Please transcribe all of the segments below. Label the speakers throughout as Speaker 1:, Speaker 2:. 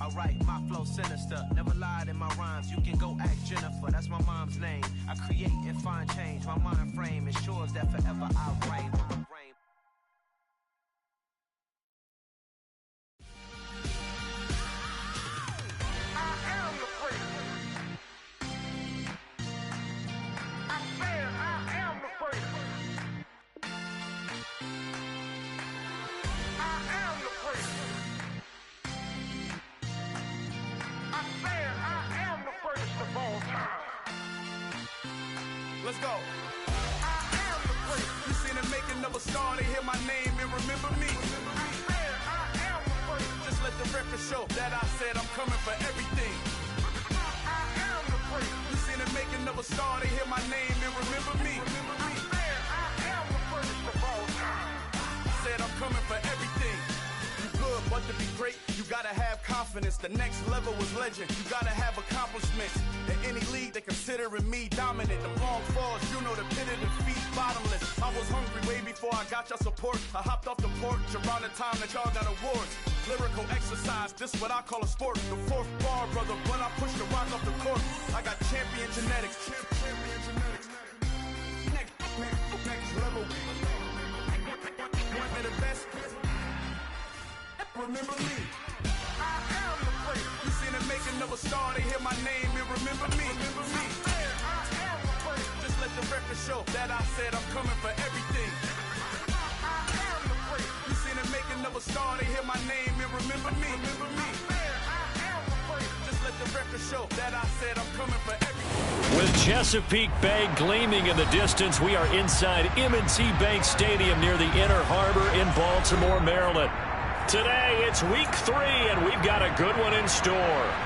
Speaker 1: I write my flow sinister, never lied in my rhymes. You can go ask Jennifer, that's my mom's name. I create and find change, my mind frame ensures that forever I reign.
Speaker 2: Let's go. You seen the making of a star, they hear my name and remember me. Just let the record show that I said I'm coming for everything. You seen the making of a star, they hear my name and remember me. I said I'm coming for everything. You good, but to be great, you gotta have confidence. The next level was legend. You gotta have accomplishments. In any league, they considering me dominant. The long falls, you know the pit of defeat, bottomless. I was hungry way before I got your support. I hopped off the porch around the time that y'all got awards. Lyrical exercise, this what I call a sport. The fourth bar, brother, when I push the rock off the court. I got champion genetics. Next level. One of the best. Remember me. I am the place. You seen the making of a star, they hear my name and remember me. I am the place. Just let the record show that I said I'm coming for everything. I am the place. You seen the making of a star, they hear my name and remember me. I am the place. Just let the record show that I said I'm coming for everything.
Speaker 3: With Chesapeake Bay gleaming in the distance, we are inside M&T Bank Stadium near the Inner Harbor in Baltimore, Maryland. Today, it's week 3, and we've got a good one in store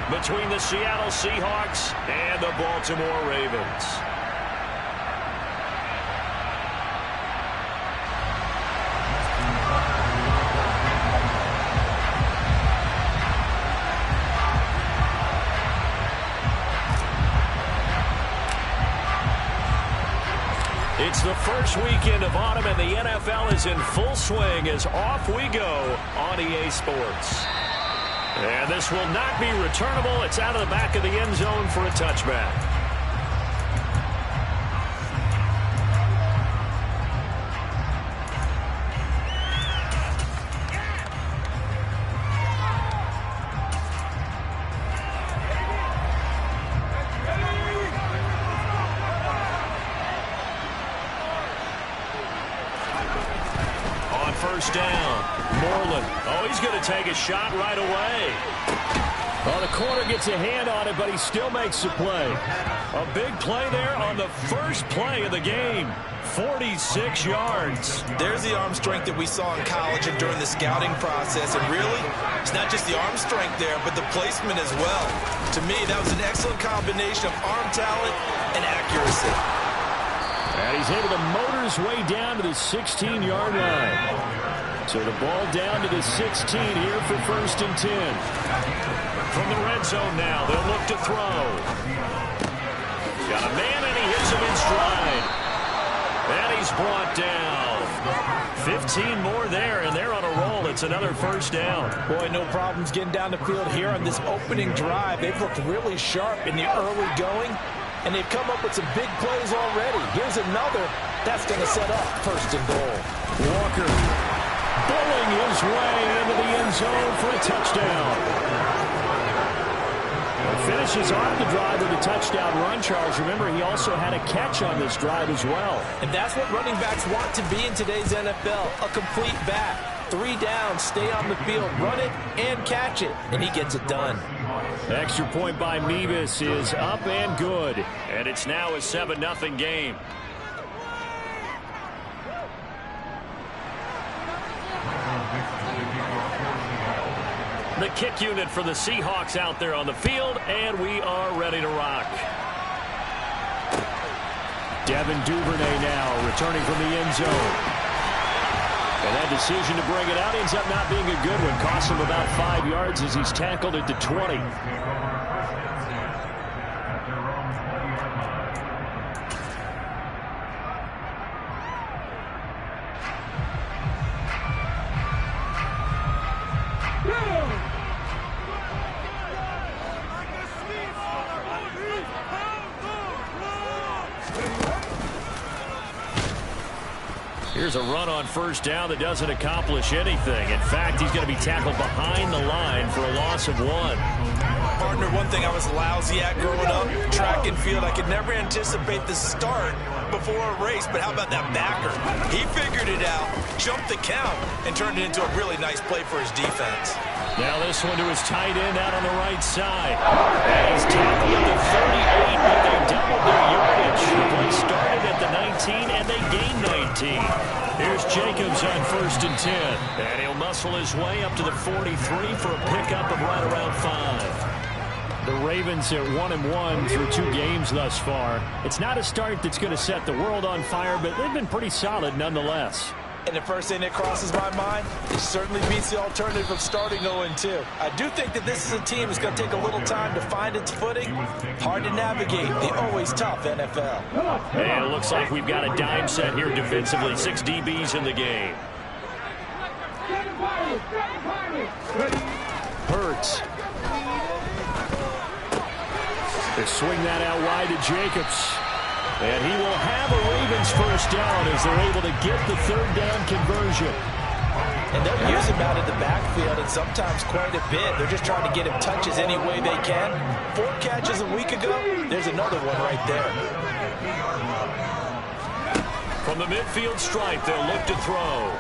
Speaker 3: between the Seattle Seahawks and the Baltimore Ravens. It's the first weekend of autumn, and the NFL is in full swing as off we go on EA Sports. And this will not be returnable. It's out of the back of the end zone for a touchback. First down. Moreland. Oh, he's going to take a shot right away. Well, the corner gets a hand on it, but he still makes the play. A big play there on the first play of the game. 46 yards.
Speaker 4: There's the arm strength that we saw in college and during the scouting process. And really, it's not just the arm strength there, but the placement as well. To me, that was an excellent combination of arm talent and accuracy.
Speaker 3: And he's able to motor his way down to the 16-yard line. So the ball down to the 16 here for 1st and 10. From the red zone now, they'll look to throw. Got a man, and he hits him in stride. And he's brought down. 15 more there, and they're on a roll. It's another first down.
Speaker 4: Boy, no problems getting down the field here on this opening drive. They've looked really sharp in the early going, and they've come up with some big plays already. Here's another. That's going to set up 1st and goal.
Speaker 3: Walker bowling his way into the end zone for a touchdown. Finishes off the drive with a touchdown run, Charles. Remember, he also had a catch on this drive as well.
Speaker 4: And that's what running backs want to be in today's NFL, a complete back. 3 down, stay on the field, run it, and catch it. And he gets it done.
Speaker 3: Extra point by Mevis is up and good. And it's now a 7-0 game. The kick unit for the Seahawks out there on the field, and we are ready to rock. Devin Duvernay now returning from the end zone. And that decision to bring it out ends up not being a good one. Costs him about 5 yards as he's tackled at the 20. Here's a run on first down that doesn't accomplish anything. In fact, he's going to be tackled behind the line for a loss of 1.
Speaker 4: Partner, one thing I was lousy at growing up, track and field, I could never anticipate the start before a race, but how about that backer? He figured it out, jumped the count, and turned it into a really nice play for his defense.
Speaker 3: Now this one to his tight end out on the right side. And he's tackled at the 38, but they doubled their yardage. The play started at the 19, and they gained 19. Here's Jacobs on 1st and 10. And he'll muscle his way up to the 43 for a pickup of right around 5. The Ravens at 1-1 through 2 games thus far. It's not a start that's going to set the world on fire, but they've been pretty solid nonetheless.
Speaker 4: And the first thing that crosses my mind, it certainly beats the alternative of starting 0-2. I do think that this is a team that's going to take a little time to find its footing. Hard to navigate the always tough NFL.
Speaker 3: And it looks like we've got a dime set here defensively. 6 DBs in the game. Hurts. They swing that out wide to Jacobs. And he will have a Ravens first down as they're able to get the 3rd down conversion.
Speaker 4: And they'll use him out of the backfield, and sometimes quite a bit. They're just trying to get him touches any way they can. 4 catches a week ago, there's another one right there.
Speaker 3: From the midfield stripe, they'll look to throw.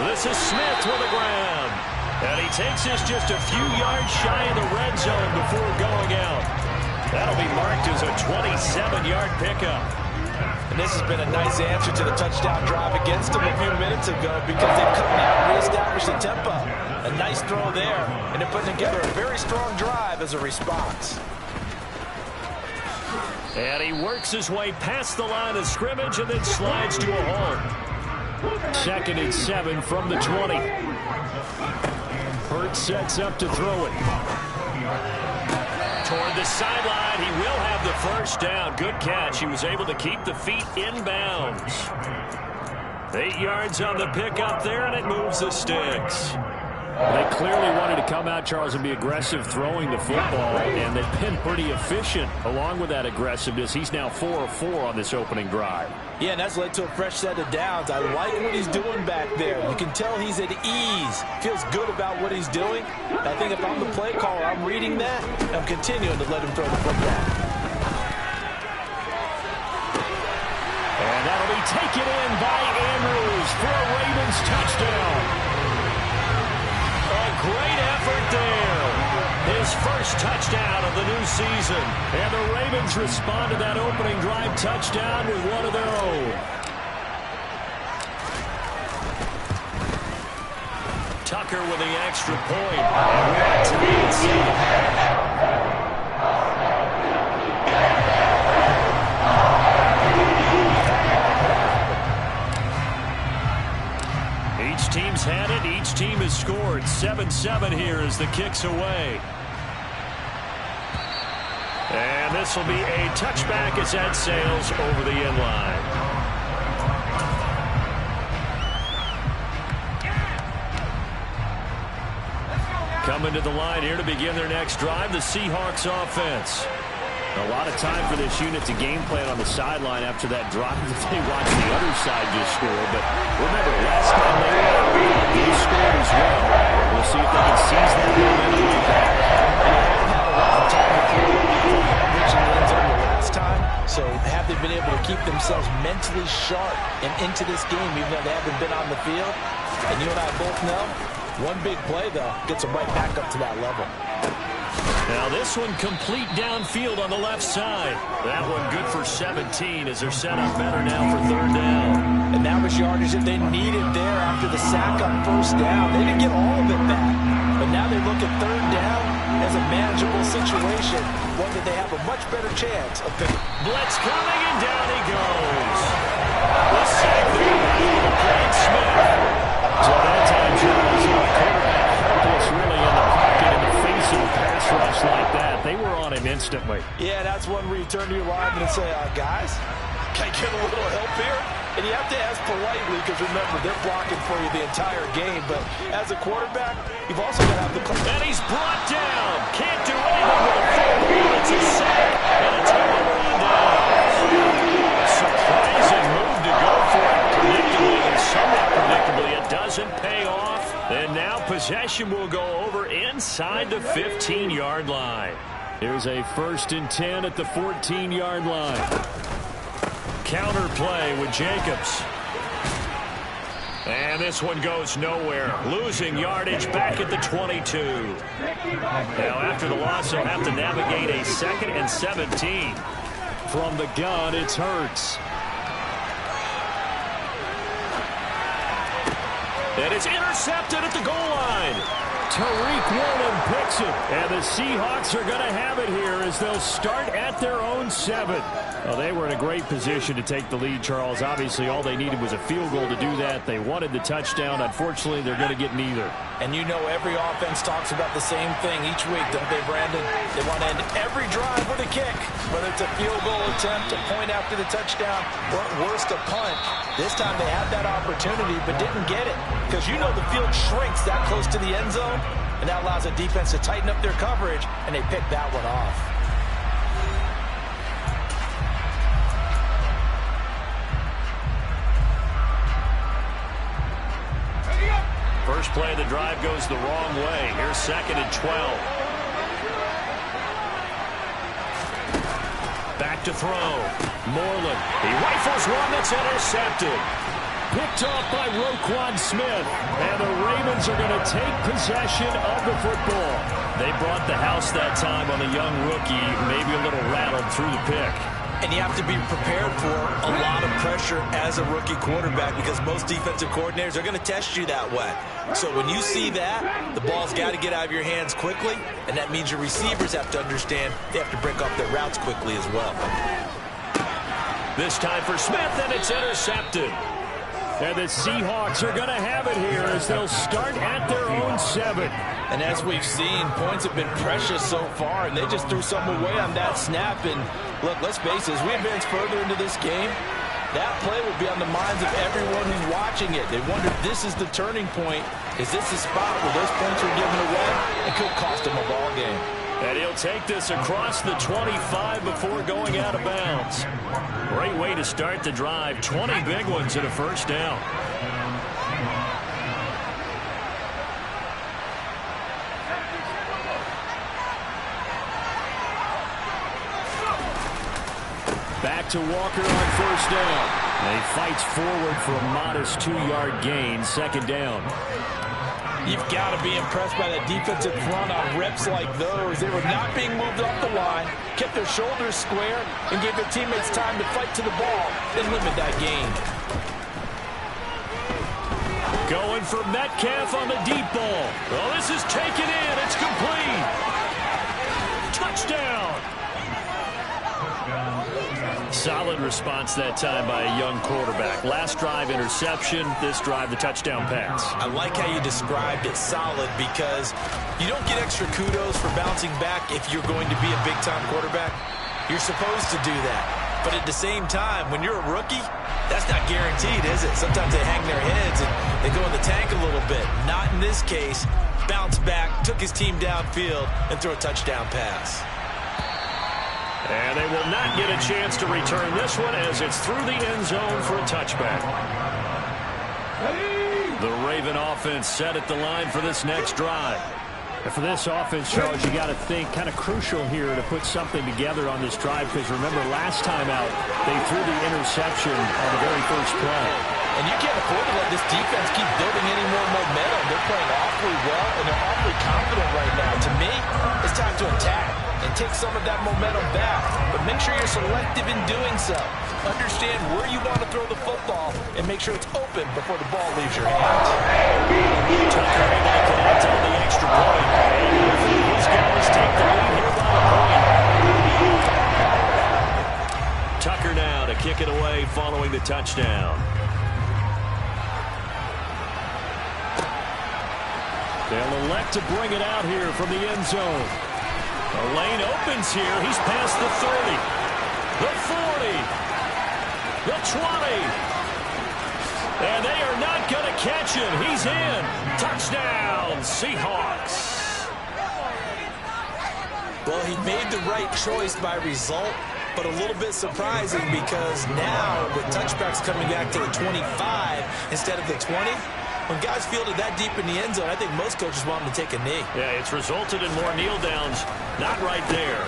Speaker 3: This is Smith with the ground. And he takes this just a few yards shy of the red zone before going out. That'll be marked as a 27-yard pickup.
Speaker 4: And this has been a nice answer to the touchdown drive against them a few minutes ago because they've come out and reestablished the tempo. A nice throw there, and they're putting together a very strong drive as a response.
Speaker 3: And he works his way past the line of scrimmage and then slides to a halt. 2nd and 7 from the 20. Hurts sets up to throw it. Toward the sideline, he will have the first down. Good catch. He was able to keep the feet in bounds. 8 yards on the pickup there, and it moves the sticks. They clearly wanted to come out, Charles, and be aggressive throwing the football, and they've been pretty efficient along with that aggressiveness. He's now 4 of 4 on this opening drive.
Speaker 4: Yeah, and that's led to a fresh set of downs. I like what he's doing back there. You can tell he's at ease. Feels good about what he's doing. I think if I'm the play caller, I'm reading that, and I'm continuing to let him throw the football.
Speaker 3: And that'll be taken in by Andrews for a Ravens touchdown. A great effort there. His first touchdown of the new season. And the Ravens respond to that opening drive touchdown with one of their own. Tucker with the extra point. And we're tied 7. Each team's had it. Each team has scored. 7-7 here as the kick's away. And this will be a touchback as that sails over the end line. Coming to the line here to begin their next drive, the Seahawks offense. A lot of time for this unit to game plan on the sideline after that drive that they watched the other side just score. But remember, last time they scored as well. We'll see if they can seize that momentum back.
Speaker 4: Last time, so have they been able to keep themselves mentally sharp and into this game, even though they haven't been on the field? And you and I both know, one big play, though, gets them right back up to that level.
Speaker 3: Now this one complete downfield on the left side. That one good for 17 as they're set up better now for 3rd down.
Speaker 4: And that was yardage that they needed there after the sack on 1st down. They didn't get all of it back, but now they look at 3rd down as a manageable situation, one that they have a much better chance of picking.
Speaker 3: Blitz coming, and down he goes. The sack there by Brad Smith. So that time, Charles, quarterback helpless really in the pocket in the face of a pass rush like that. They were on him instantly.
Speaker 4: Yeah, that's one where you turn to your lineman and say, guys, can I get a little help here? And you have to ask politely because, remember, they're blocking for you the entire game. But as a quarterback, you've also got to have the...
Speaker 3: And he's brought down. Can't do anything with a football. It's a sack and a turnover on down. possession will go over inside the 15-yard line. Here's a 1st and 10 at the 14-yard line. Counter play with Jacobs. And this one goes nowhere. Losing yardage back at the 22. Now, after the loss, he'll have to navigate a 2nd and 17. From the gun, it's Hurts. And it's intercepted at the goal line. Tariq Woolen picks it. And the Seahawks are going to have it here as they'll start at their own 7. Well, they were in a great position to take the lead, Charles. Obviously, all they needed was a field goal to do that. They wanted the touchdown. Unfortunately, they're going to get neither.
Speaker 4: And you know every offense talks about the same thing each week, don't they, Brandon? They want to end every drive with a kick, whether it's a field goal attempt, a point after the touchdown, or at worst, a punt. This time they had that opportunity but didn't get it because you know the field shrinks that close to the end zone, and that allows the defense to tighten up their coverage, and they picked that one off.
Speaker 3: First play of the drive goes the wrong way. Here's 2nd and 12. Back to throw. Moreland. He rifles one that's intercepted. Picked off by Roquan Smith. And the Ravens are going to take possession of the football. They brought the house that time on a young rookie, maybe a little rattled through the pick.
Speaker 4: And you have to be prepared for a lot of pressure as a rookie quarterback because most defensive coordinators are going to test you that way. So when you see that, the ball's got to get out of your hands quickly, and that means your receivers have to understand they have to break off their routes quickly as well.
Speaker 3: This time for Smith, and it's intercepted. And the Seahawks are going to have it here as they'll start at their own 7.
Speaker 4: And as we've seen, points have been precious so far, and they just threw some away on that snap. And look, let's face it, as we advance further into this game, that play will be on the minds of everyone who's watching it. They wonder if this is the turning point. Is this the spot where those points are given away? It could cost them a ball game.
Speaker 3: And he'll take this across the 25 before going out of bounds. Great way to start the drive. 20 big ones and a first down. Back to Walker on first down. And he fights forward for a modest 2-yard gain. 2nd down.
Speaker 4: You've got to be impressed by that defensive front on reps like those. They were not being moved off the line, kept their shoulders square, and gave their teammates time to fight to the ball and limit that gain.
Speaker 3: Going for Metcalf on the deep ball. Well, this is taken in. It's complete. Touchdown. Solid response that time by a young quarterback. Last drive, interception. This drive, the touchdown pass.
Speaker 4: I like how you described it solid because you don't get extra kudos for bouncing back if you're going to be a big-time quarterback. You're supposed to do that. But at the same time, when you're a rookie, that's not guaranteed, is it? Sometimes they hang their heads and they go in the tank a little bit. Not in this case. Bounce back, took his team downfield, and threw a touchdown pass.
Speaker 3: And they will not get a chance to return this one as it's through the end zone for a touchback. The Raven offense set at the line for this next drive. And for this offense, Charles, you got to think kind of crucial here to put something together on this drive because remember last time out they threw the interception on the very first play.
Speaker 4: And you can't afford to let this defense keep building any more momentum. They're playing awfully well and they're awfully confident right now. To me, it's time to attack and take some of that momentum back. But make sure you're selective in doing so. Understand where you want to throw the football and make sure it's open before the ball leaves your hands.
Speaker 3: Tucker able to connect on the extra point. And these guys take the lead here by a point. Tucker now to kick it away following the touchdown. They'll elect to bring it out here from the end zone. The lane opens here. He's past the 30, the 40, the 20. And they are not going to catch him. He's in. Touchdown, Seahawks.
Speaker 4: Well, he made the right choice by result, but a little bit surprising because now with touchbacks coming back to the 25 instead of the 20, When guys field it that deep in the end zone, I think most coaches want them to take a knee.
Speaker 3: Yeah, it's resulted in more kneel downs. Not right there.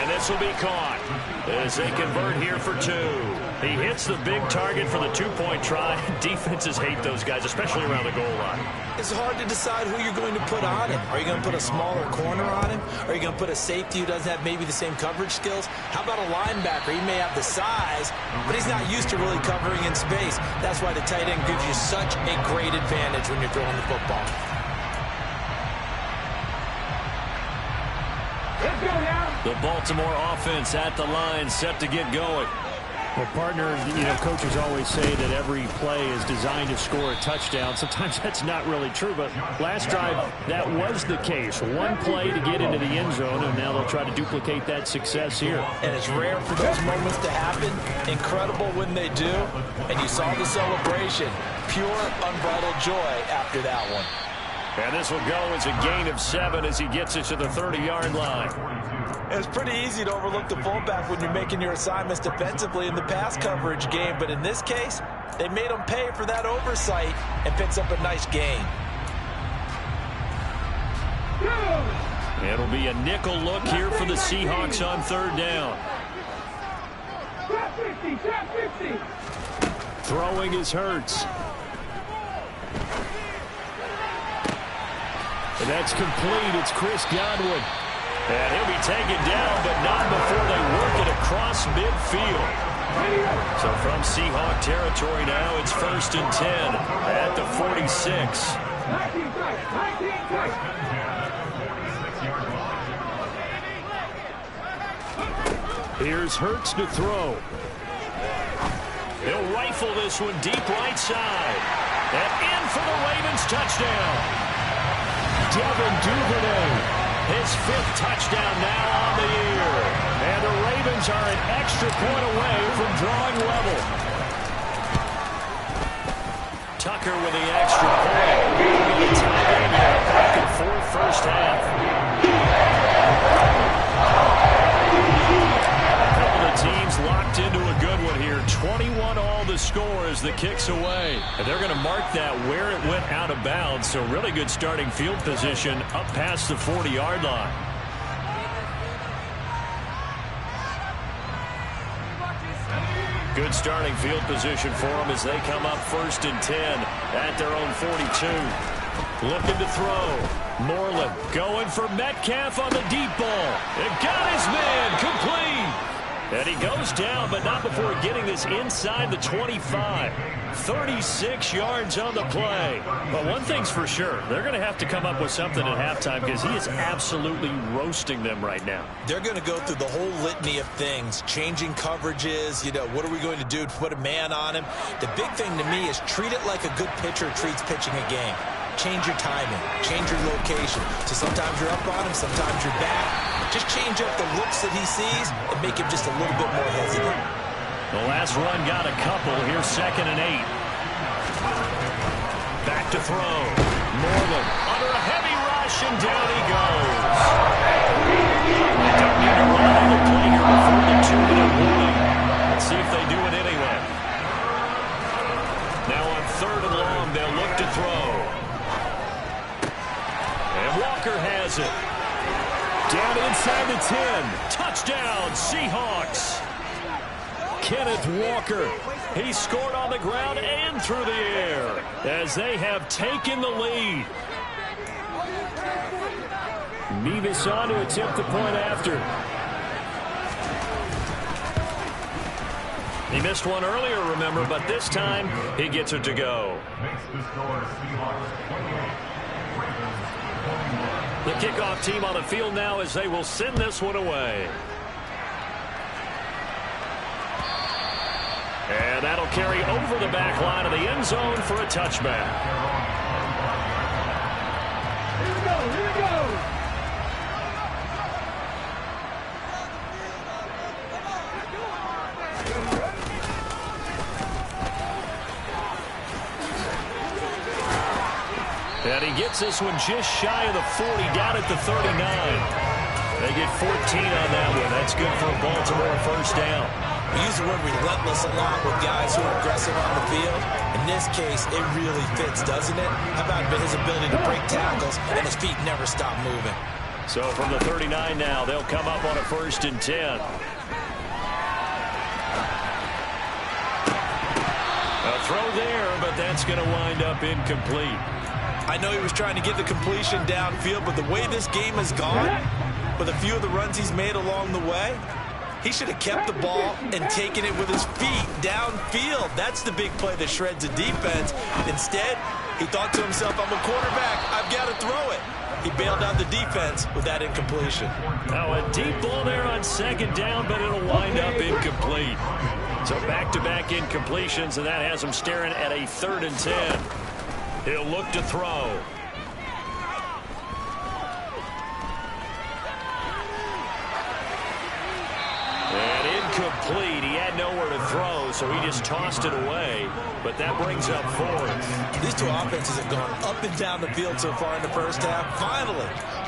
Speaker 3: And this will be caught as they convert here for 2. He hits the big target for the 2-point try. Defenses hate those guys, especially around the goal line.
Speaker 4: It's hard to decide who you're going to put on him. Are you going to put a smaller corner on him? Are you going to put a safety who doesn't have maybe the same coverage skills? How about a linebacker? He may have the size, but he's not used to really covering in space. That's why the tight end gives you such a great advantage when you're throwing the football.
Speaker 5: Let's go now.
Speaker 3: The Baltimore offense at the line, set to get going.
Speaker 6: Well, partner, coaches always say that every play is designed to score a touchdown. Sometimes that's not really true, but last drive, that was the case. One play to get into the end zone, and now they'll try to duplicate that success here.
Speaker 4: And it's rare for those moments to happen. Incredible when they do. And you saw the celebration. Pure, unbridled joy after that one.
Speaker 3: And this will go as a gain of 7 as he gets it to the 30-yard line.
Speaker 4: It's pretty easy to overlook the fullback when you're making your assignments defensively in the pass coverage game. But in this case, they made him pay for that oversight and picks up a nice gain.
Speaker 3: It'll be a nickel look here for the Seahawks on 3rd down.
Speaker 6: Throwing is Hurts. And that's complete. It's Chris Godwin.
Speaker 3: And he'll be taken down, but not before they work it across midfield. So from Seahawk territory now, it's 1st and 10 at the 46.
Speaker 6: Here's Hurts to throw.
Speaker 3: He'll rifle this one deep right side. And in for the Ravens touchdown.
Speaker 6: Devin Duvernay.
Speaker 3: His 5th touchdown now on the year. And the Ravens are an extra point away from drawing level. Tucker with the extra point. It's back and forth first half. A couple of teams locked into a good one here. 21 all the score as the kick's away. And they're going to mark that where it went out of bounds. So really good starting field position up past the 40-yard line. Good starting field position for them as they come up 1st and 10 at their own 42. Looking to throw. Moreland going for Metcalf on the deep ball. It got his man complete. And he goes down, but not before getting this inside the 25. 36 yards on the play. But one thing's for sure, they're going to have to come up with something at halftime because he is absolutely roasting them right now.
Speaker 4: They're going to go through the whole litany of things, changing coverages, what are we going to do to put a man on him? The big thing to me is treat it like a good pitcher treats pitching a game. Change your timing, change your location. So sometimes you're up on him, sometimes you're back. Just change up the looks that he sees and make him just a little bit more hesitant.
Speaker 3: The last run got a couple. Here's 2nd and 8. Back to throw. Moreland under a heavy rush, and down he goes. Don't need to run on the play here before the 2-minute warning. Let's see if they do it anyway. Now on 3rd and long, they'll look to throw. And Walker has it. Down inside the 10. Touchdown, Seahawks. Kenneth Walker. He scored on the ground and through the air as they have taken the lead.
Speaker 6: Mevis on to attempt the point after.
Speaker 3: He missed one earlier, remember, but this time he gets it to go. The kickoff team on the field now as they will send this one away. And that'll carry over the back line of the end zone for a touchback.
Speaker 5: Here we go, here we go.
Speaker 3: And he gets this one just shy of the 40, down at the 39. They get 14 on that one. That's good for a Baltimore first down.
Speaker 4: We use the word relentless a lot with guys who are aggressive on the field. In this case, it really fits, doesn't it? How about his ability to break tackles and his feet never stop moving?
Speaker 3: So from the 39 now, they'll come up on a 1st and 10. A throw there, but that's going to wind up incomplete.
Speaker 4: I know he was trying to get the completion downfield, but the way this game has gone, with a few of the runs he's made along the way, he should have kept the ball and taken it with his feet downfield. That's the big play that shreds a defense. Instead, he thought to himself, I'm a quarterback, I've got to throw it. He bailed out the defense with that incompletion.
Speaker 3: Now a deep ball there on 2nd down, but it'll wind up incomplete. So back-to-back incompletions, and that has him staring at a 3rd and 10. He'll look to throw. And incomplete. He had nowhere to throw, so he just tossed it away. But that brings up 4th.
Speaker 4: These two offenses have gone up and down the field so far in the first half.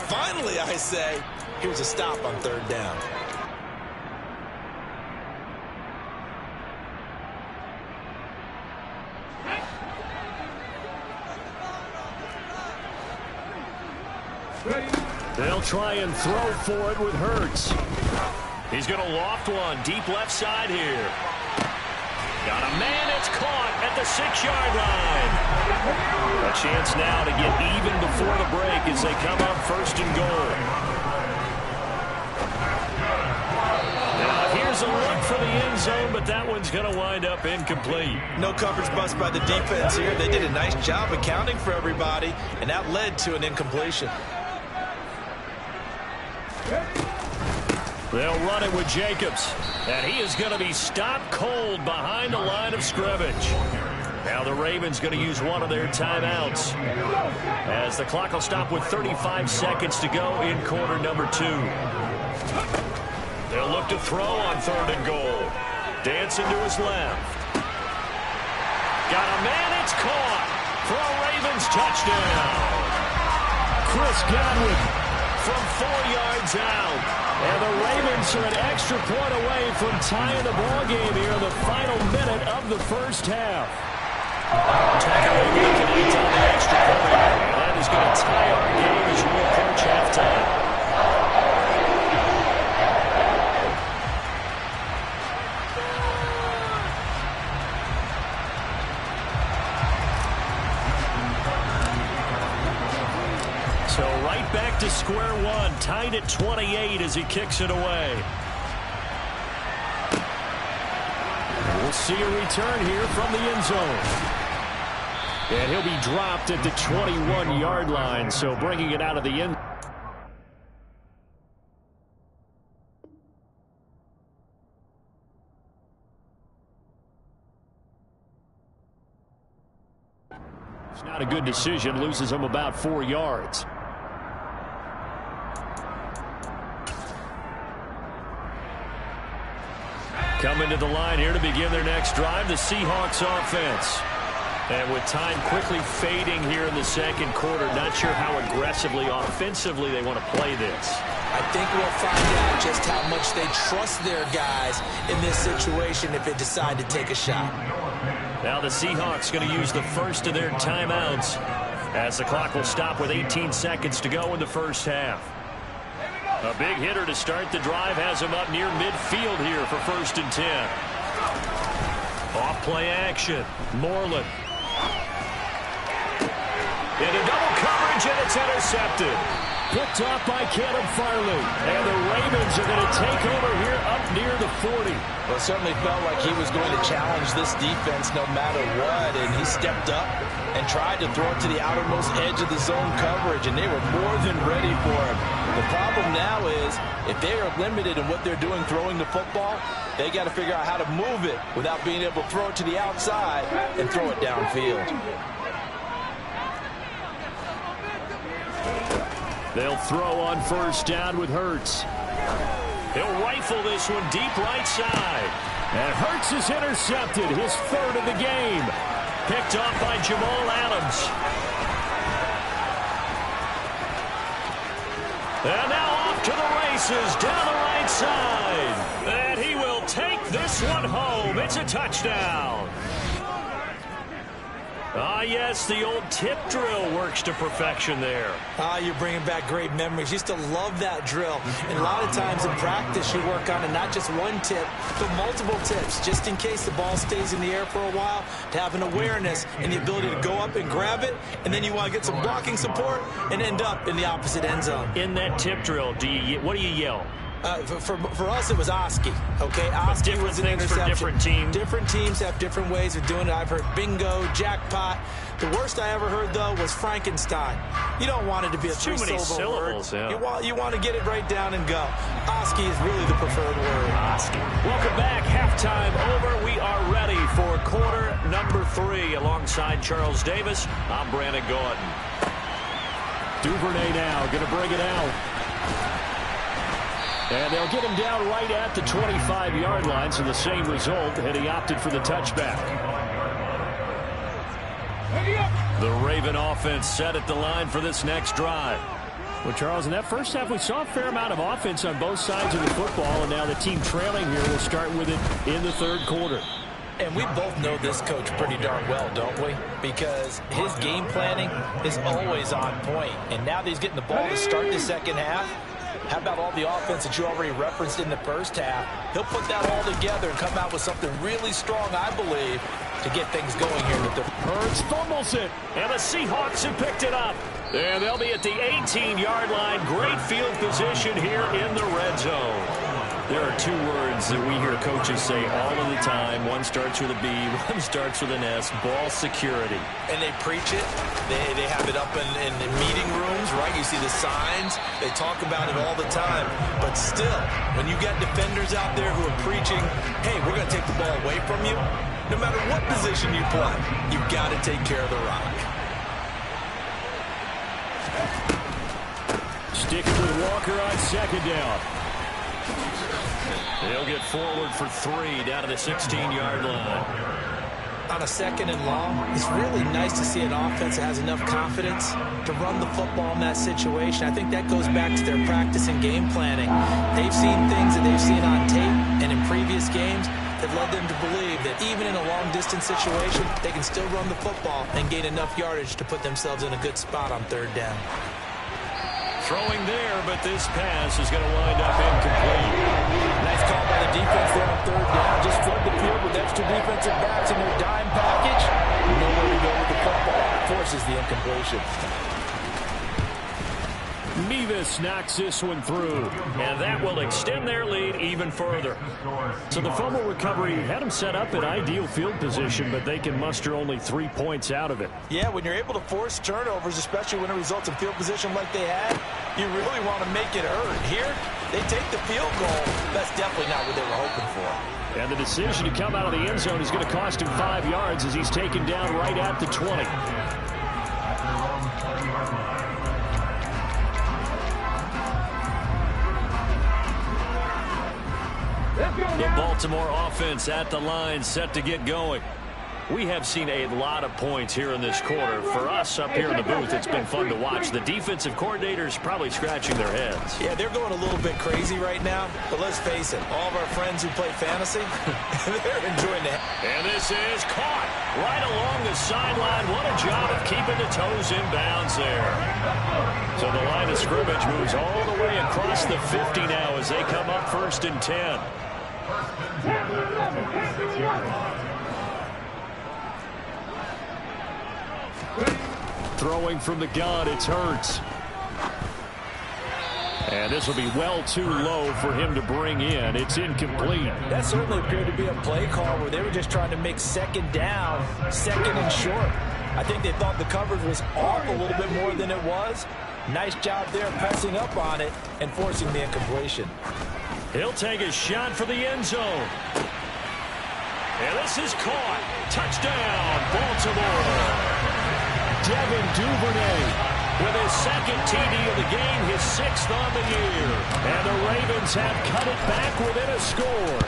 Speaker 4: Finally, I say, here's a stop on 3rd down.
Speaker 3: They'll try and throw for it with Hurts. He's going to loft one deep left side here. Got a man, it's caught at the 6-yard line. A chance now to get even before the break as they come up 1st and goal. Now here's a look for the end zone, but that one's going to wind up incomplete.
Speaker 4: No coverage bust by the defense here. They did a nice job accounting for everybody, and that led to an incompletion.
Speaker 3: They'll run it with Jacobs, and he is going to be stopped cold behind the line of scrimmage. Now the Ravens going to use one of their timeouts as the clock will stop with 35 seconds to go in quarter number 2. They'll look to throw on 3rd and goal. Dancing to his left. Got a man, it's caught for a Ravens touchdown. Chris Godwin from 4 yards out. And the Ravens are an extra point away from tying the ball game here in the final minute of the first half. Tackle able to connect on the extra point. And that is going to tie our game as we approach halftime. So right back to square one, tied at 28 as he kicks it away. We'll see a return here from the end zone. And he'll be dropped at the 21-yard line, so bringing it out of the end. It's not a good decision, loses him about 4 yards. Coming to the line here to begin their next drive, the Seahawks offense. And with time quickly fading here in the second quarter, not sure how aggressively, offensively they want to play this.
Speaker 4: I think we'll find out just how much they trust their guys in this situation if they decide to take a shot.
Speaker 3: Now the Seahawks going to use the first of their timeouts as the clock will stop with 18 seconds to go in the first half. A big hitter to start the drive has him up near midfield here for 1st and 10. Off play action. Moreland. Into double coverage, and it's intercepted. Picked off by Caleb Farley. And the Ravens are going to take over here up near the 40.
Speaker 4: Well, it certainly felt like he was going to challenge this defense no matter what, and he stepped up and tried to throw it to the outermost edge of the zone coverage, and they were more than ready for him. The problem now is if they are limited in what they're doing throwing the football, they got to figure out how to move it without being able to throw it to the outside and throw it downfield.
Speaker 3: They'll throw on 1st down with Hurts. He'll rifle this one deep right side. And Hurts is intercepted, his 3rd of the game. Picked off by Jamal Adams. And now off to the races down the right side. And he will take this one home. It's a touchdown. Ah, yes, the old tip drill works to perfection there.
Speaker 4: You're bringing back great memories. Used to love that drill. And a lot of times in practice, you work on it, not just one tip, but multiple tips, just in case the ball stays in the air for a while, to have an awareness and the ability to go up and grab it, and then you want to get some blocking support and end up in the opposite end zone.
Speaker 3: In that tip drill, what do you yell?
Speaker 4: For us, it was Oski. Okay, Oski was an interception.
Speaker 3: For different teams.
Speaker 4: Different teams have different ways of doing it. I've heard bingo, jackpot. The worst I ever heard, though, was Frankenstein. You don't want it to be a three-syllable word. Yeah. You want to get it right down and go. Oski is really the preferred word.
Speaker 3: Oski. Welcome back. Halftime over. We are ready for quarter number 3. Alongside Charles Davis, I'm Brandon Gordon.
Speaker 6: Duvernay now going to bring it out. And they'll get him down right at the 25-yard line, so the same result, and he opted for the touchback.
Speaker 3: The Raven offense set at the line for this next drive.
Speaker 6: Well, Charles, in that first half, we saw a fair amount of offense on both sides of the football, and now the team trailing here will start with it in the third quarter.
Speaker 4: And we both know this coach pretty darn well, don't we? Because his game planning is always on point. And now that he's getting the ball to start the second half, how about all the offense that you already referenced in the first half? He'll put that all together and come out with something really strong, I believe, to get things going here.
Speaker 6: Hurts fumbles it.
Speaker 3: And the Seahawks have picked it up. And they'll be at the 18-yard line. Great field position here in the red zone. There are two words that we hear coaches say all of the time. One starts with a B, one starts with an S, ball security.
Speaker 4: And they preach it. They have it up in meeting rooms, right? You see the signs. They talk about it all the time. But still, when you got defenders out there who are preaching, hey, we're going to take the ball away from you, no matter what position you play, you've got to take care of the rock.
Speaker 6: Sticking with Walker on second down.
Speaker 3: They'll get forward for 3 down to the 16-yard line.
Speaker 4: On a second and long, it's really nice to see an offense that has enough confidence to run the football in that situation. I think that goes back to their practice and game planning. They've seen things that they've seen on tape and in previous games that led them to believe that even in a long-distance situation, they can still run the football and gain enough yardage to put themselves in a good spot on third down.
Speaker 3: Throwing there, but this pass is going to wind up incomplete.
Speaker 4: Nice call by the defense there on third down. Just flood the field with extra defensive backs in their dime package. Nowhere to go with the football. Forces the incompletion.
Speaker 6: Mevis knocks this one through.
Speaker 3: And that will extend their lead even further.
Speaker 6: So the fumble recovery had them set up in ideal field position, but they can muster only 3 points out of it.
Speaker 4: Yeah, when you're able to force turnovers, especially when it results in field position like they had, you really want to make it hurt. Here, they take the field goal. That's definitely not what they were hoping for.
Speaker 6: And the decision to come out of the end zone is going to cost him 5 yards as he's taken down right at the 20.
Speaker 3: The Baltimore offense at the line, set to get going. We have seen a lot of points here in this quarter. For us up here in the booth, it's been fun to watch. The defensive coordinators probably scratching their heads.
Speaker 4: Yeah, they're going a little bit crazy right now. But let's face it, all of our friends who play fantasy, they're enjoying it.
Speaker 3: And this is caught right along the sideline. What a job of keeping the toes in bounds there. So the line of scrimmage moves all the way across the 50 now as they come up 1st and 10.
Speaker 6: Throwing from the gun, it's Hurts. And this will be well too low for him to bring in. It's incomplete.
Speaker 4: That certainly appeared to be a play call where they were just trying to make second down, second and short. I think they thought the coverage was off a little bit more than it was. Nice job there pressing up on it and forcing the incompletion.
Speaker 3: He'll take a shot for the end zone. And this is caught. Touchdown, Baltimore.
Speaker 6: Devin Duvernay
Speaker 3: with his second TD of the game, his 6th on the year.
Speaker 6: And the Ravens have cut it back within a score.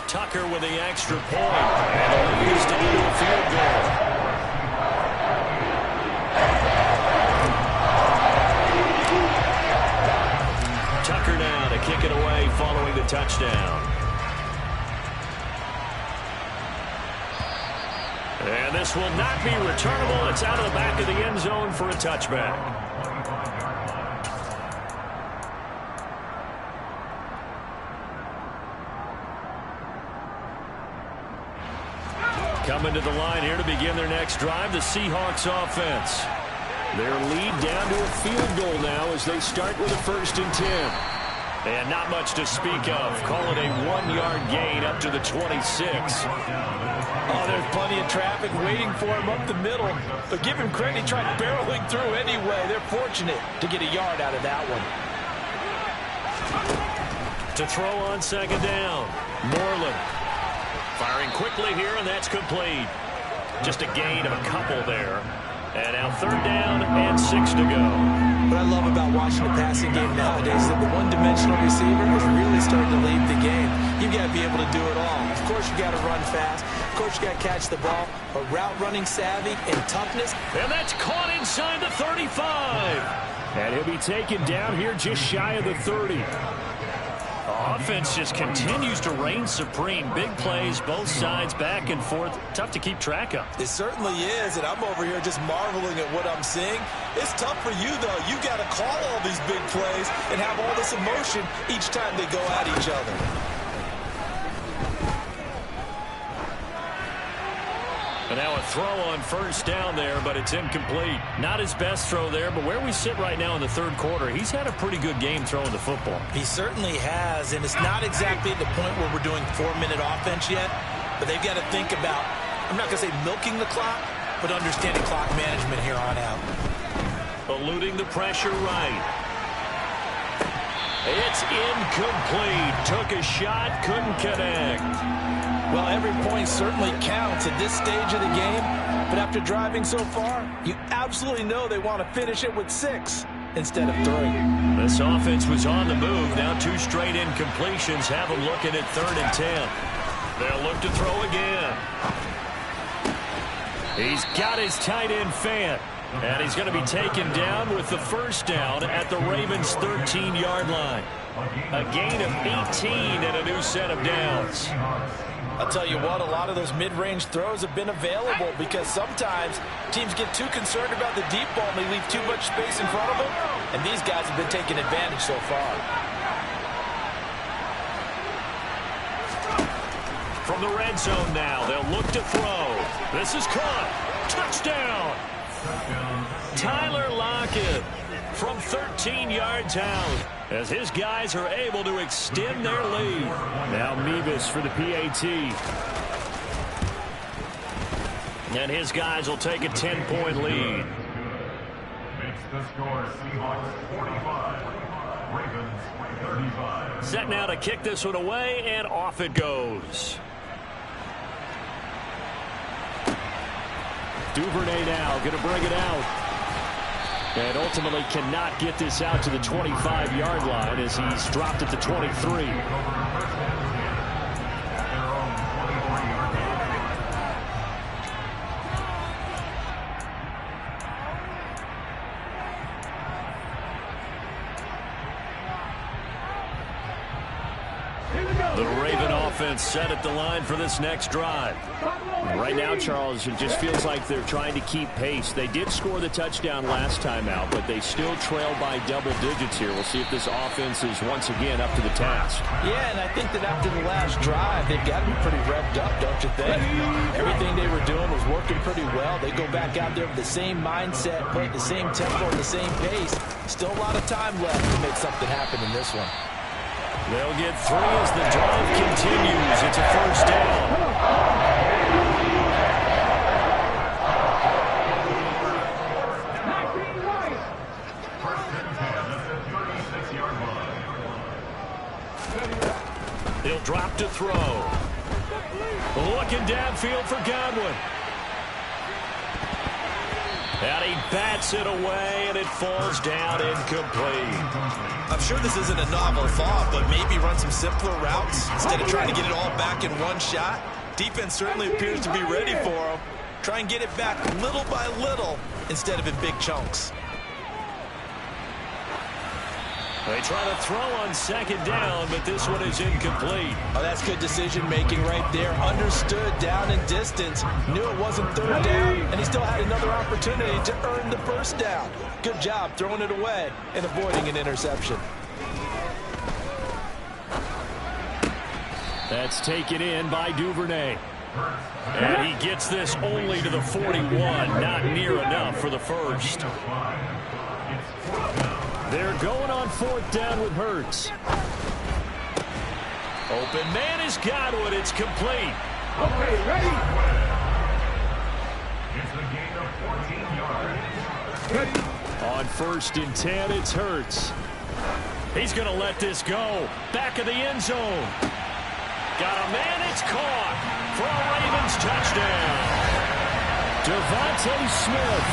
Speaker 3: Tucker with the extra point. And the lead is down to a field goal. Tucker now to kick it away following the touchdown. will not be returnable. It's out of the back of the end zone for a touchback. Coming to the line here to begin their next drive, the Seahawks offense. Their lead down to a field goal now as they start with a 1st and 10. And not much to speak of. Call it a 1-yard gain up to the 26.
Speaker 4: Oh, there's plenty of traffic waiting for him up the middle. But give him credit, he tried barreling through anyway. They're fortunate to get a yard out of that one.
Speaker 3: To throw on 2nd down, Moreland. Firing quickly here, and that's complete. Just a gain of a couple there. And now 3rd down and 6 to go.
Speaker 4: What I love about watching the passing game nowadays is that the one-dimensional receiver is really starting to lead the game. You've got to be able to do it all. Of course, you got to run fast. Of course, you got to catch the ball. But route running savvy and toughness.
Speaker 3: And that's caught inside the 35. And he'll be taken down here just shy of the 30. Offense just continues to reign supreme. Big plays, both sides, back and forth. Tough to keep track of.
Speaker 4: It certainly is, and I'm over here just marveling at what I'm seeing. It's tough for you, though. You got to call all these big plays and have all this emotion each time they go at each other.
Speaker 3: And now a throw on 1st down there, but it's incomplete. Not his best throw there, but where we sit right now in the 3rd quarter, he's had a pretty good game throwing the football.
Speaker 4: He certainly has, and it's not exactly at the point where we're doing 4-minute offense yet, but they've got to think about, I'm not going to say milking the clock, but understanding clock management here on out.
Speaker 3: Eluding the pressure right. It's incomplete. Took a shot, couldn't connect.
Speaker 4: Well, every point certainly counts at this stage of the game, but after driving so far, you absolutely know they want to finish it with 6 instead of 3.
Speaker 3: This offense was on the move. Now 2 straight incompletions have them looking at 3rd and 10. They'll look to throw again. He's got his tight end Fant, and he's going to be taken down with the 1st down at the Ravens' 13-yard line. A gain of 18 and a new set of downs.
Speaker 4: I'll tell you what, a lot of those mid-range throws have been available because sometimes teams get too concerned about the deep ball and they leave too much space in front of them, and these guys have been taking advantage so far.
Speaker 3: From the red zone now, they'll look to throw. This is caught. Touchdown! Tyler Lockett from 13 yards out, as his guys are able to extend their lead. Now Mevis for the PAT. And his guys will take a 10-point lead.
Speaker 5: Makes the score Seahawks 45, Ravens 35.
Speaker 3: Set now to kick this one away, and off it goes. Duvernay now going to bring it out. And ultimately cannot get this out to the 25-yard line as he's dropped at the 23. The Raven offense set at the line for this next drive. Right now, Charles, it just feels like they're trying to keep pace. They did score the touchdown last time out, but they still trail by double digits here. We'll see if this offense is once again up to the task.
Speaker 4: Yeah, and I think that after the last drive, they've got to be pretty revved up, don't you think? Everything they were doing was working pretty well. They go back out there with the same mindset, play at the same tempo and the same pace. Still a lot of time left to make something happen in this one.
Speaker 3: They'll get 3 as the drive continues. It's a 1st down. He'll drop to throw. Looking downfield for Godwin. And he bats it away, and it falls down incomplete.
Speaker 4: I'm sure this isn't a novel thought, but maybe run some simpler routes instead of trying to get it all back in one shot. Defense certainly appears to be ready for him. Try and get it back little by little instead of in big chunks.
Speaker 3: They try to throw on second down, but this one is incomplete.
Speaker 4: Oh, that's good decision-making right there. Understood down and distance. Knew it wasn't third down, and he still had another opportunity to earn the first down. Good job throwing it away and avoiding an interception.
Speaker 3: That's taken in by Duvernay. And he gets this only to the 41. Not near enough for the first. They're going on fourth down with Hurts. Open man has got it. It's complete.
Speaker 5: Okay, ready? It's a gain of 14 yards. Ready?
Speaker 3: On 1st and 10, it's Hurts. He's going to let this go. Back of the end zone. Got a man. It's caught for a Ravens touchdown. Devontae Smith,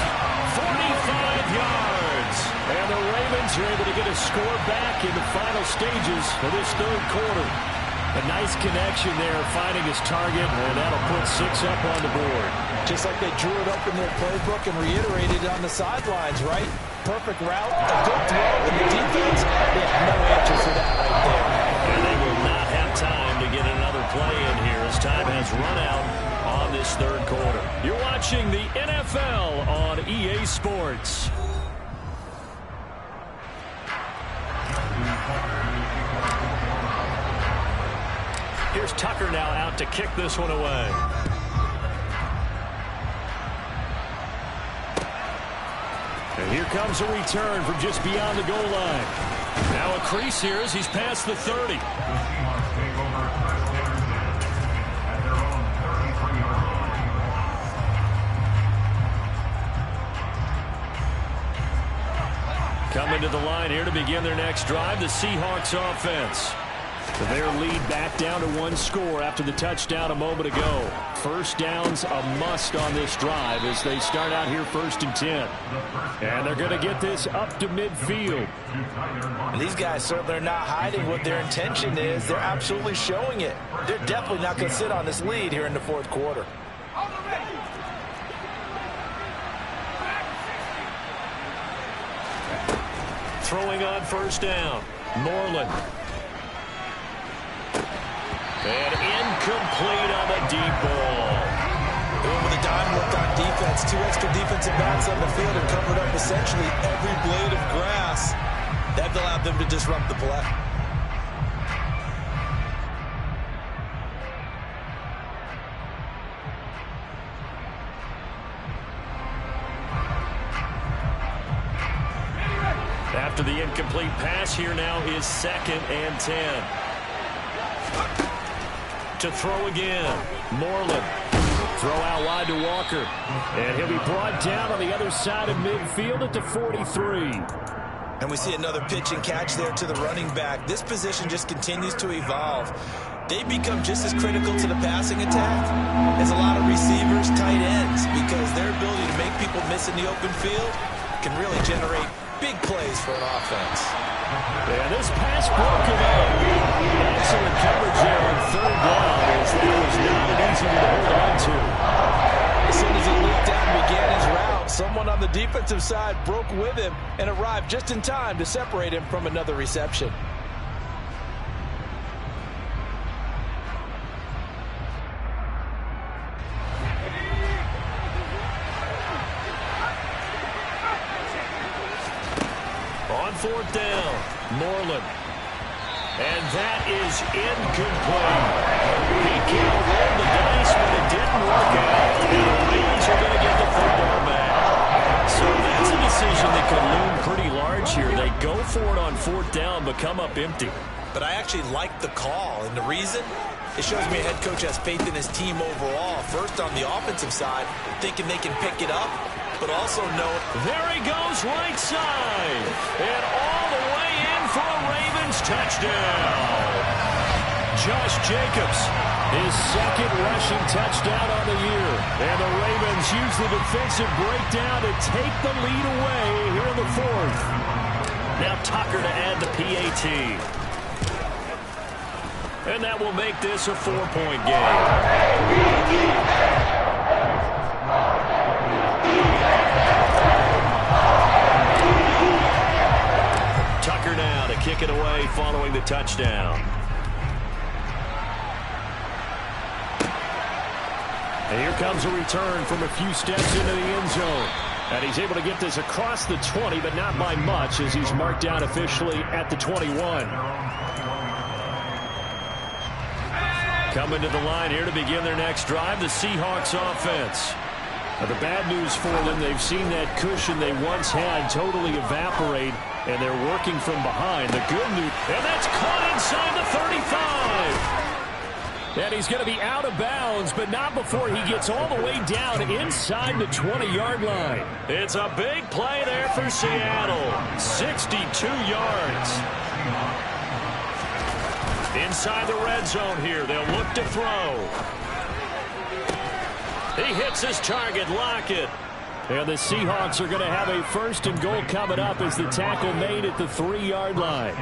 Speaker 3: 45 yards. And the Ravens are able to get a score back in the final stages of this third quarter. A nice connection there, finding his target, and that'll put 6 up on the board.
Speaker 4: Just like they drew it up in their playbook and reiterated it on the sidelines, right? Perfect route, a good throw, and the defense, they have no answer for that right there.
Speaker 3: And they will not have time to get another play in here as time has run out on this third quarter. You're watching the NFL on EA Sports. Here's Tucker now out to kick this one away. And here comes a return from just beyond the goal line. Now a crease here as he's past the 30.
Speaker 5: The Seahawks take over first and 10 at their own 33-yard line.
Speaker 3: Coming to the line here to begin their next drive, the Seahawks offense. Their lead back down to 1 score after the touchdown a moment ago. First down's a must on this drive as they start out here 1st and 10. And they're going to get this up to midfield.
Speaker 4: And these guys certainly are not hiding what their intention is. They're absolutely showing it. They're definitely not going to sit on this lead here in the fourth quarter.
Speaker 3: Throwing on first down, Moreland. And incomplete on the deep ball.
Speaker 4: With a dime worked on defense, 2 extra defensive backs on the field and covered up essentially every blade of grass. That allowed them to disrupt the play.
Speaker 3: After the incomplete pass, here now is 2nd and 10. To throw again, Moreland. Throw out wide to Walker. And he'll be brought down on the other side of midfield at the 43.
Speaker 4: And we see another pitch and catch there to the running back. This position just continues to evolve. They become just as critical to the passing attack as a lot of receivers, tight ends, because their ability to make people miss in the open field can really generate big plays for an offense.
Speaker 3: And this pass broken up. Excellent coverage there on 3rd down as that was not an easy one to hold on to.
Speaker 4: As soon as he leaped out and began his route, someone on the defensive side broke with him and arrived just in time to separate him from another reception.
Speaker 3: On 4th down, Moreland. And that is incomplete. He can't roll the dice, but it didn't work out. And the Ravens are going to get the football back. So that's a decision that could loom pretty large here. They go for it on 4th down, but come up empty.
Speaker 4: But I actually like the call, and the reason? It shows me a head coach has faith in his team overall. First on the offensive side, thinking they can pick it up, but also know.
Speaker 3: There he goes right side. And all the way in for a Ravens touchdown. Josh Jacobs, his 2nd rushing touchdown on the year. And the Ravens use the defensive breakdown to take the lead away here in the 4th. Now Tucker to add the PAT. And that will make this a 4-point game. Tucker now to kick following the touchdown.
Speaker 6: And here comes a return from a few steps into the end zone. And he's able to get this across the 20, but not by much, as he's marked down officially at the 21. Coming to the line here to begin their next drive, the Seahawks offense. Now, the bad news for them, they've seen that cushion they once had totally evaporate, and they're working from behind. The good news, and that's caught inside the 35. And he's going to be out of bounds, but not before he gets all the way down inside the 20-yard line.
Speaker 3: It's a big play there for Seattle. 62 yards. Inside the red zone here, they'll look to throw. He hits his target, Lockett.
Speaker 6: And the Seahawks are going to have a 1st and goal coming up as the tackle made at the 3-yard line.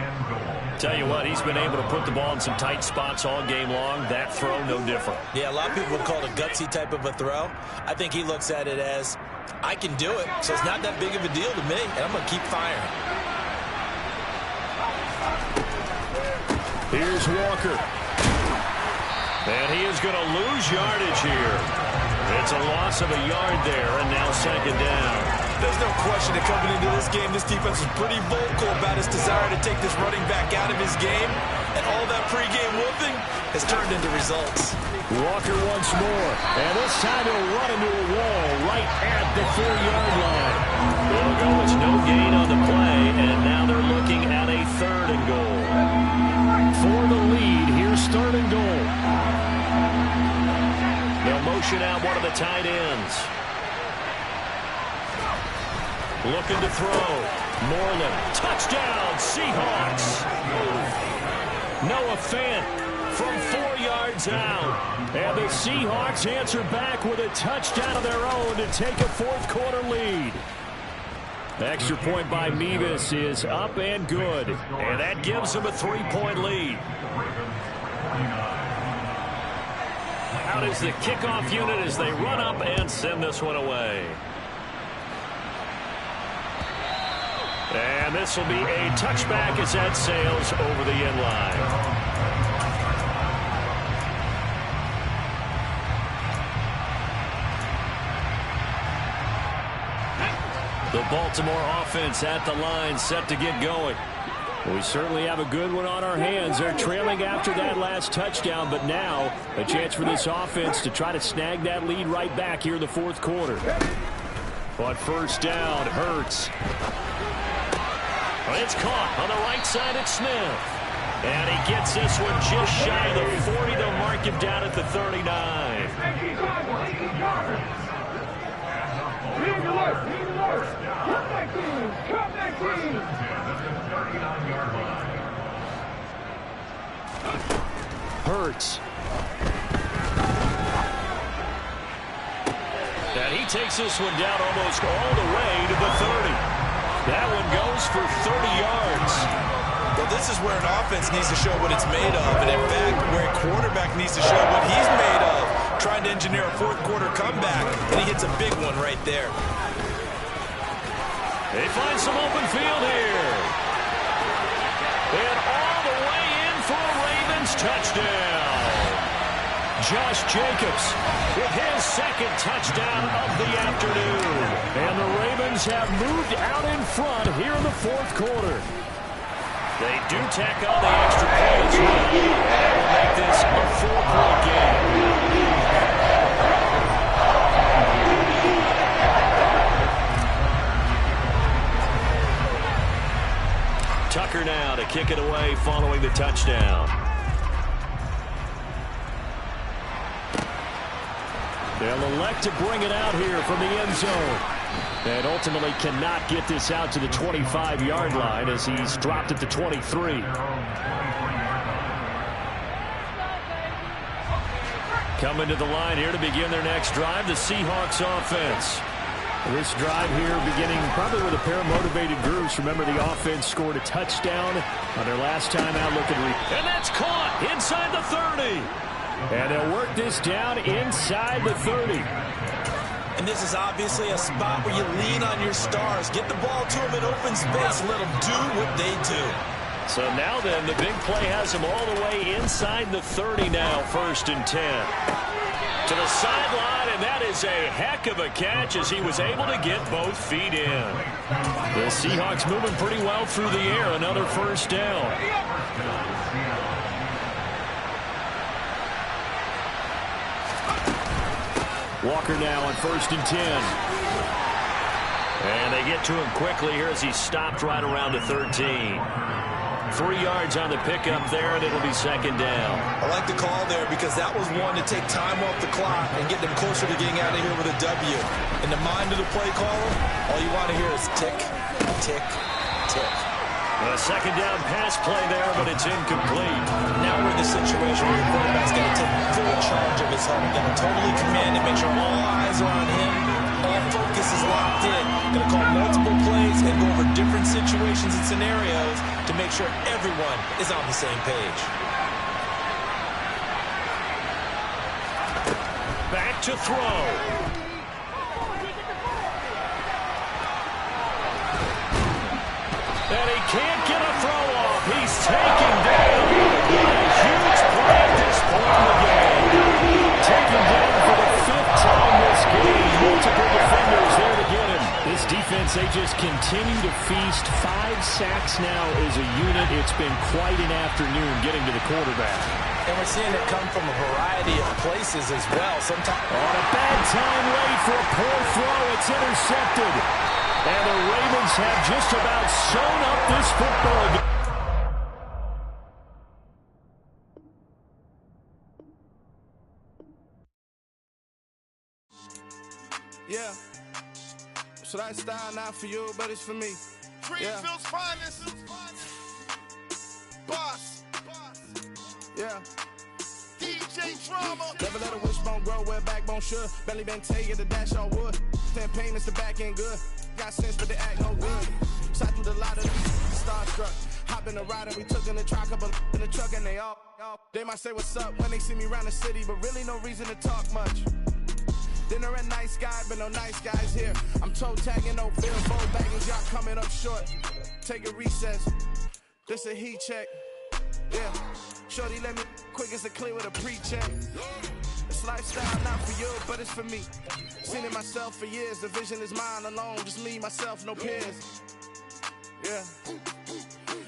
Speaker 3: Tell you what, he's been able to put the ball in some tight spots all game long. That throw, no different.
Speaker 4: Yeah, a lot of people would call it a gutsy type of a throw. I think he looks at it as, I can do it, so it's not that big of a deal to me, and I'm going to keep firing.
Speaker 3: Here's Walker. And he is going to lose yardage here. It's a loss of a yard there, and now 2nd down.
Speaker 4: There's no question that coming into this game, this defense was pretty vocal about its desire to take this running back out of his game. And all that pregame whooping has turned into results.
Speaker 6: Walker once more. And this time he'll run into a wall right at the 4-yard line.
Speaker 3: They'll go. It's no gain on the play, and now they're looking at a 3rd and goal.
Speaker 6: For the lead, here's 3rd and goal.
Speaker 3: They'll motion out one of the tight ends. Looking to throw. Moreland. Touchdown, Seahawks.
Speaker 6: Noah Fant from 4 yards out. And the Seahawks answer back with a touchdown of their own to take a 4th quarter lead. Extra point by Mevis is up and good.
Speaker 3: And that gives them a 3-point lead. Out is the kickoff unit as they run up and send this one away. And this will be a touchback as that sails over the end line. The Baltimore offense at the line, set to get going.
Speaker 6: We certainly have a good one on our hands. They're trailing after that last touchdown, but now a chance for this offense to try to snag that lead right back here in the 4th quarter. On 1st down, Hurts.
Speaker 3: It's caught on the right side at Smith. And he gets this one just shy of the 40. They'll mark him down at the 39.
Speaker 6: Hurts.
Speaker 3: And he takes this one down almost all the way to the 30. That one goes for 30 yards.
Speaker 4: Well, this is where an offense needs to show what it's made of. And, in fact, where a quarterback needs to show what he's made of. Trying to engineer a 4th quarter comeback. And he hits a big one right there.
Speaker 3: They find some open field here. And all the way in for a Ravens touchdown.
Speaker 6: Josh Jacobs with his 2nd touchdown of the afternoon. And the Ravens have moved out in front here in the 4th quarter.
Speaker 3: They do tack on the extra point as well. That will make this a 4-point game. Tucker now to kick it away following the touchdown.
Speaker 6: They'll elect to bring it out here from the end zone. And ultimately cannot get this out to the 25-yard line as he's dropped at the 23. Coming to the line here to begin their next drive, the Seahawks offense. This drive here beginning probably with a pair of motivated groups. Remember, the offense scored a touchdown on their last time out.
Speaker 3: And that's caught inside the 30.
Speaker 6: And they'll work this down inside the 30.
Speaker 4: And this is obviously a spot where you lean on your stars. Get the ball to them in open space. Let them do what they do.
Speaker 3: So now then, the big play has him all the way inside the 30 now, 1st and 10. To the sideline, and that is a heck of a catch as he was able to get both feet in. The Seahawks moving pretty well through the air. Another 1st down.
Speaker 6: Walker now on 1st and 10.
Speaker 3: And they get to him quickly here as he stopped right around the 13. 3 yards on the pickup there, and it'll be 2nd down.
Speaker 4: I like the call there because that was one to take time off the clock and get them closer to getting out of here with a W. In the mind of the play caller, all you want to hear is tick, tick, tick.
Speaker 3: A 2nd down pass play there, but it's incomplete.
Speaker 4: Now we're in the situation where your quarterback's going to take full charge of his helmet, going to totally command and make sure all eyes are on him. All focus is locked in. Going to call multiple plays and go over different situations and scenarios to make sure everyone is on the same page.
Speaker 3: Back to throw. And he can't get a throw off. He's taken down. A huge play at this point in the game. Taken down for the 5th time this game. Multiple defenders there to get him.
Speaker 6: This defense, they just continue to feast. 5 sacks now as a unit. It's been quite an afternoon getting to the quarterback.
Speaker 4: And we're seeing it come from a variety of places as well. Sometimes
Speaker 6: on a bad time late for a poor throw. It's intercepted. And the Ravens have just about sewn up this football game.
Speaker 2: Yeah. So that style not for you, but it's for me.
Speaker 7: Greenfield's finest. Boss.
Speaker 2: Yeah.
Speaker 7: DJ Drama.
Speaker 2: Never let a wishbone grow where backbone should. Belly been taking the dash all wood. 10 payments, the back end good. Got sense, but they act no good. Shot through the lot of starstruck. Hop in the ride and we took in the truck, couple in the truck, and they all. They might say what's up when they see me around the city, but really no reason to talk much. Dinner and nice guy, but no nice guys here. I'm toe tagging, no bill, bowl bagging, y'all coming up short. Take a recess. This a heat check. Yeah. Shorty let me quick as a clear with a pre-check. This lifestyle not for you, but it's for me. Seen it myself for years. The vision is mine alone. Just me, myself, no peers. Yeah.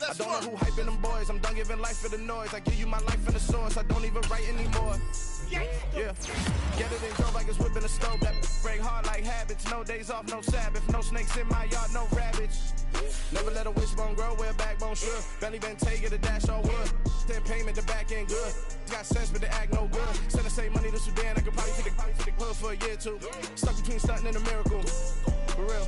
Speaker 2: I don't know who hyping them boys. I'm done giving life for the noise. I give you my life in the source. I don't even write anymore. Yeah. Get it and go like it's whipping a stove. That break hard like habits. No days off, no Sabbath. No snakes in my yard, no rabbits. Never let a wishbone grow where backbone should. Belly been taking the dash all wood. 10 payment, the back end good. Got sense, but they act no good. Send the same money to Sudan. I could probably take the hood for a year or two. Stuck between stunting and a miracle. For real.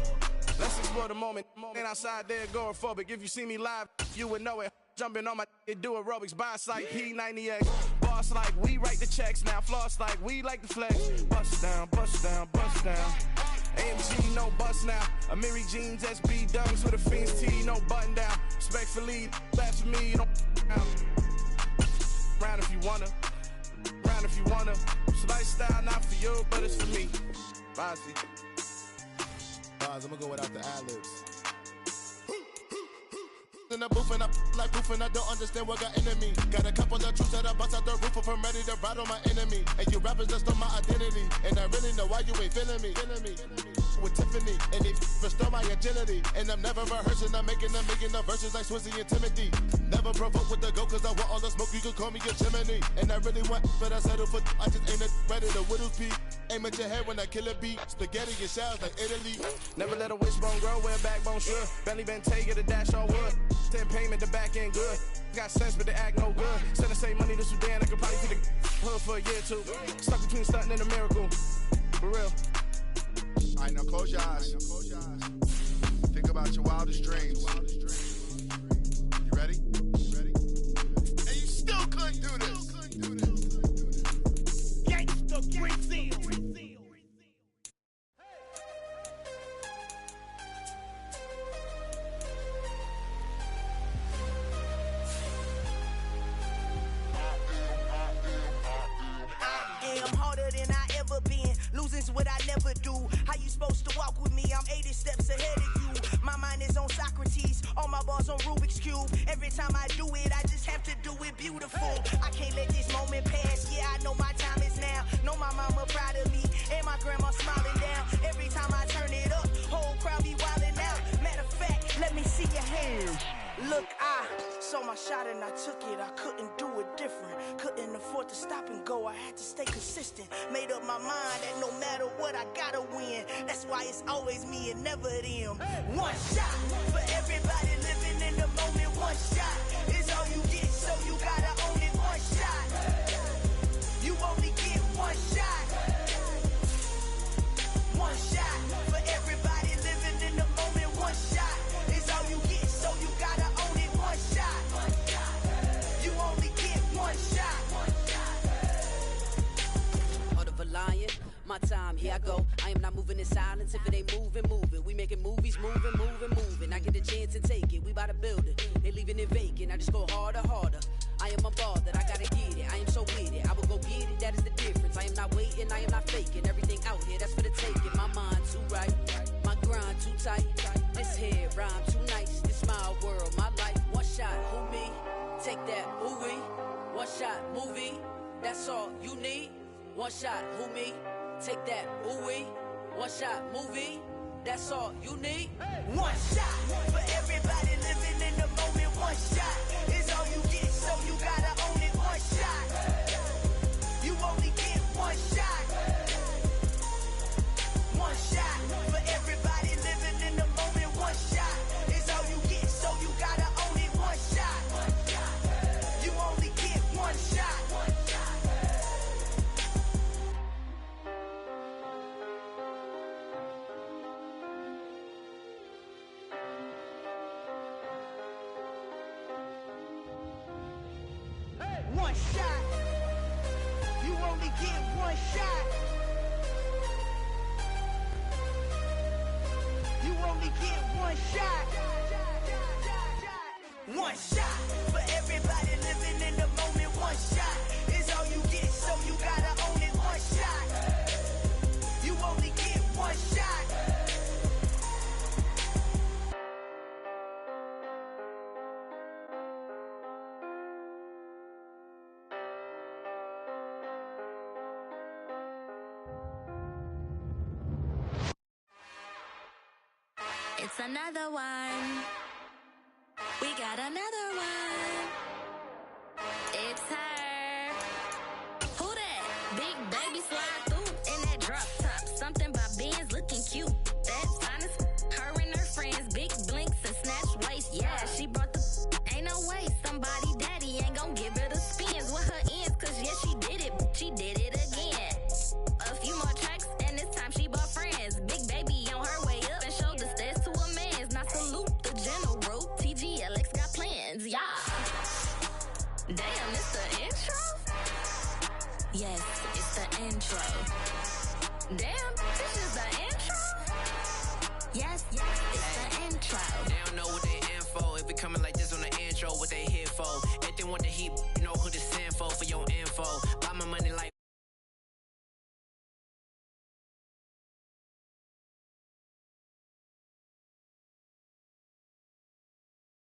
Speaker 2: Let's explore the moment. Ain't outside there agoraphobic. If you see me live, you would know it. Jumping on my do aerobics, boss like P90X. Boss like we write the checks now. Floss like we like the flex. Bust down, bust down, bust down. AMG, no bust now. Amiri jeans, SB dunks with a Fiends T, no button down. Respectfully, that's for me, you don't round if you wanna. Round if you wanna. It's lifestyle not for you, but it's for me. Bossy.
Speaker 7: I'm gonna go without the ad-libs. In the booth and I like proof and I don't understand what got into me. Got a couple of troops that I bust out the roof if I'm ready to ride on my enemy. And you rappers just stole my identity. And I really know why you ain't feeling me. With Tiffany and they restore my agility. And I'm never rehearsing, I'm making the verses like Swizzy and Timothy. Never provoke with the go cause I want all the smoke, you can call me a chimney. And I really want, but I settle for I just ain't ready to whittle pea. Aim at your head when I kill a beat. Spaghetti and shells like Italy.
Speaker 2: Never let a wishbone grow where backbone should. Belly been taking the dash all wood. 10 payment, the back end good. Got sense, but they act no good. Send the same money to Sudan. I could probably take the hood for a year or two. Stuck between stunting and a miracle. For real.
Speaker 7: All right, now close your eyes. Think about your wildest dreams. You ready?
Speaker 2: And you still couldn't do this. Gangsta Brazil.
Speaker 8: I'm harder than I ever been. Losing's what I never do. How you supposed to walk with me? I'm 80 steps ahead of you. My mind is on Socrates. All my bars on Rubik's Cube. YouTube. Every time I do it, I just have to do it beautiful. I can't let this moment pass. Yeah, I know my time is now. Know my mama proud of me, and my grandma smiling down. Every time I turn it up, whole crowd be wildin' out. Matter of fact, let me see your hands. Look, I saw my shot and I took it. I couldn't do it different. Couldn't afford to stop and go. I had to stay consistent. Made up my mind that no matter what, I gotta win. That's why it's always me and never them. One shot for everybody living in the moment. One shot is all you get, so you gotta own it. One shot. You only get one shot. One shot for everybody living in the moment. One shot is all you get, so you gotta own it. One shot. You only get one shot.
Speaker 9: Heart of a lion, my time, here I go. I am not moving in silence. If it ain't moving, moving. We making movies, moving, moving, moving. I get a chance to take it. We bout to build it. They leaving it vacant. I just go harder, harder. I am a ball that I gotta get it. I am so with it. I will go get it. That is the difference. I am not waiting. I am not faking. Everything out here, that's for the taking. My mind too right. My grind too tight. This here rhyme too nice. This my world, my life. One shot, who me? Take that, ooh wee. One shot, movie. That's all you need. One shot, who me? Take that, ooh wee. One shot, movie. That's all you need.
Speaker 8: One shot for everybody living in the moment. One shot is all you get, so you gotta own it. One shot. You only get one shot. One shot for everybody living in the moment. One shot is all you get, so you gotta own it. One shot. You only get one shot. One shot. You only get one shot. You only get one shot. One shot for everybody living in the moment. One shot is all you get, so you gotta own it. One shot. You only get one shot.
Speaker 10: It's another one. We got another one. It's her. Who that? Big baby slide through in that drop top. Something by Benz looking cute. That's honest. Her and her friends, big blinks and snatch waist. Yeah, she brought the. Ain't no way somebody daddy ain't gon' give her the spins with her ends. Cause yeah, she did it. She did it again. A few more tracks and this time she bought friends. Big baby on her way up and showed the stairs to a man's. Now salute the general. TGLX got plans, yeah. Damn, it's the intro? Yes, it's the intro. Damn, this is the intro? Yes, it's the intro.
Speaker 1: They don't know what they in for. If we coming like this on the intro, what they here for? If they want the heat,